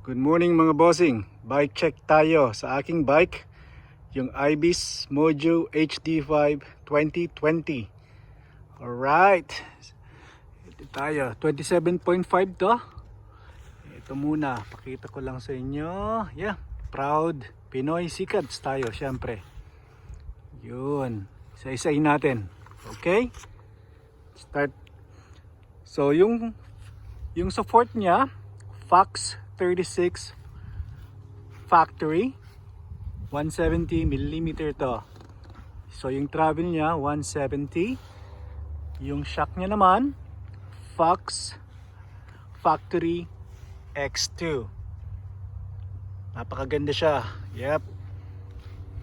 Good morning mga bossing. Bike check tayo sa aking bike, yung Ibis Mojo HD5 2020. Alright, ito tayo, 27.5 to. Ito muna, pakita ko lang sa inyo. Yeah, proud Pinoy Sikats tayo syempre. Yun, isa-isahin natin. Okay, start. So yung support niya, Fox 36 factory, 170mm to. So yung travel niya 170. Yung shock niya naman Fox factory X2. Napakaganda siya. Yep,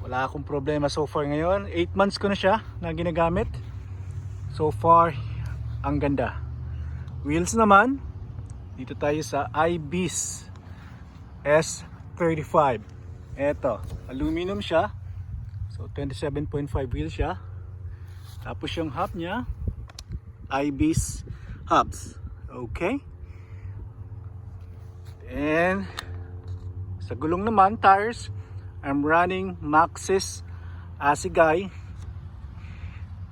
wala akong problema so far ngayon. 8 months ko na siya na ginagamit. So far ang ganda. Wheels naman, dito tayo sa Ibis S35. Eto, aluminum siya. So 27.5 wheel siya. Tapos yung hub niya, Ibis hubs. Okay. And sa gulong naman, tires, I'm running Maxxis Assegai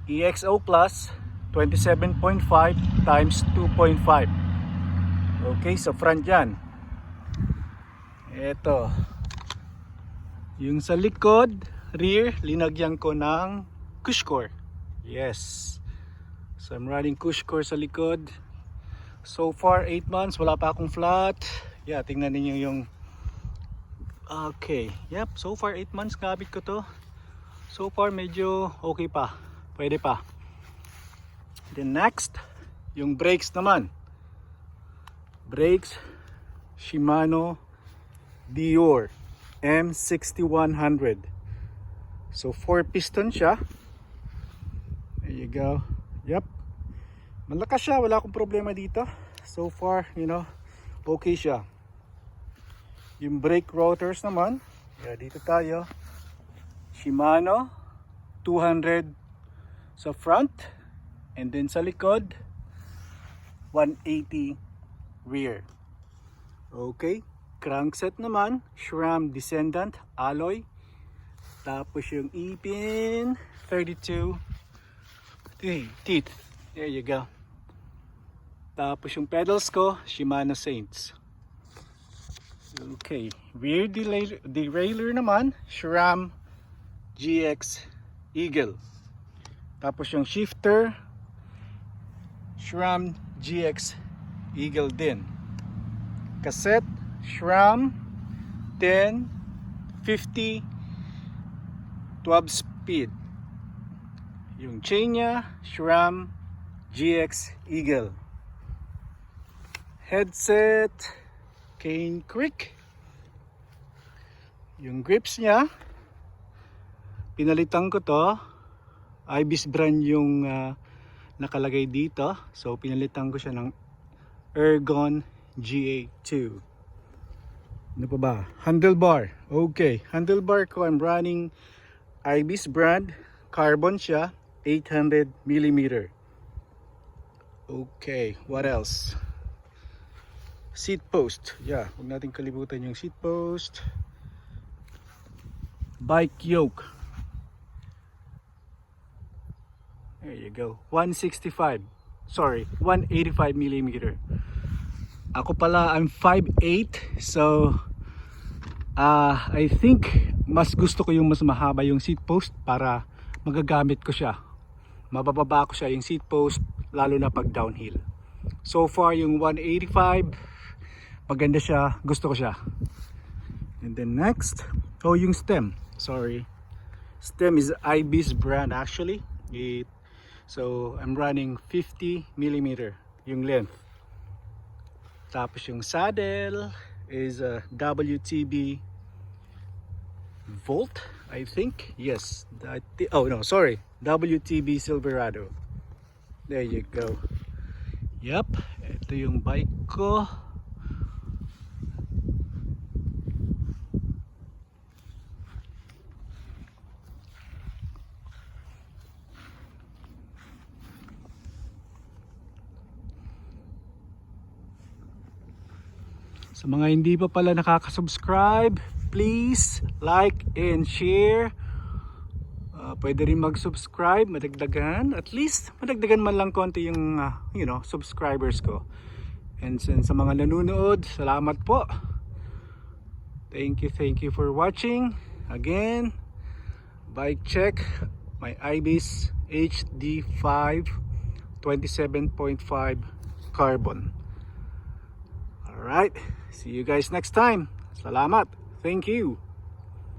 EXO Plus 27.5 times 2.5. Okay, sa front yan. Eto. Yung sa likod, rear, linagyan ko ng cushcore. Yes. So I'm running cushcore sa likod. So far 8 months, wala pa akong flat. Yeah, tingnan niyo yung okay. Yep, so far 8 months gamit ko to. So far medyo okay pa. Pwede pa. Then next, yung brakes naman. Brakes, Shimano Dior M6100. So 4 piston siya. There you go. Yep, malakas siya, wala akong problema dito. So far, you know, okay siya. Yung brake rotors naman, yeah, dito tayo, Shimano 200 sa front, and then sa likod 180 rear. Okay, crankset naman, SRAM Descendant alloy. Tapos yung ipin 32 teeth. There you go. Tapos yung pedals ko, Shimano Saints. Okay, rear derailleur naman, SRAM GX Eagle. Tapos yung shifter, SRAM GX Eagle din. Cassette, SRAM 1050 12 speed. Yung chain niya, SRAM GX Eagle. Headset, Cane Creek. Yung grips niya, pinalitan ko to. Ibis brand yung nakalagay dito. So pinalitan ko siya ng Ergon GA2. Ano pa ba? Handlebar. Okay, handlebar ko, I'm running Ibis brand. Carbon siya, 800mm. Okay, what else? Seat post. Yeah, huwag natin kalimutan yung seat post. Bike yoke. There you go. 165. Sorry, 185mm. Ako pala, I'm 5'8". So, I think mas gusto ko yung mas mahaba yung seat post para magagamit ko siya. Mabababa ko siya yung seat post lalo na pag downhill. So far yung 185, maganda siya, gusto ko siya. And then next, oh yung stem, sorry. Stem is Ibis brand actually. So I'm running 50mm yung length. Tapos yung saddle is a WTB Volt, I think. Yes. Oh no, sorry. WTB Silverado. There you go. Yep. Ito yung bike ko. Sa mga hindi pa pala nakaka-subscribe, please like and share. Pwede rin mag-subscribe, madagdagan. At least, madagdagan man lang konti yung, subscribers ko. And sa mga nanonood, salamat po. Thank you for watching. Again, bike check. My Ibis HD5 27.5 carbon. Alright, see you guys next time. Salamat. Thank you.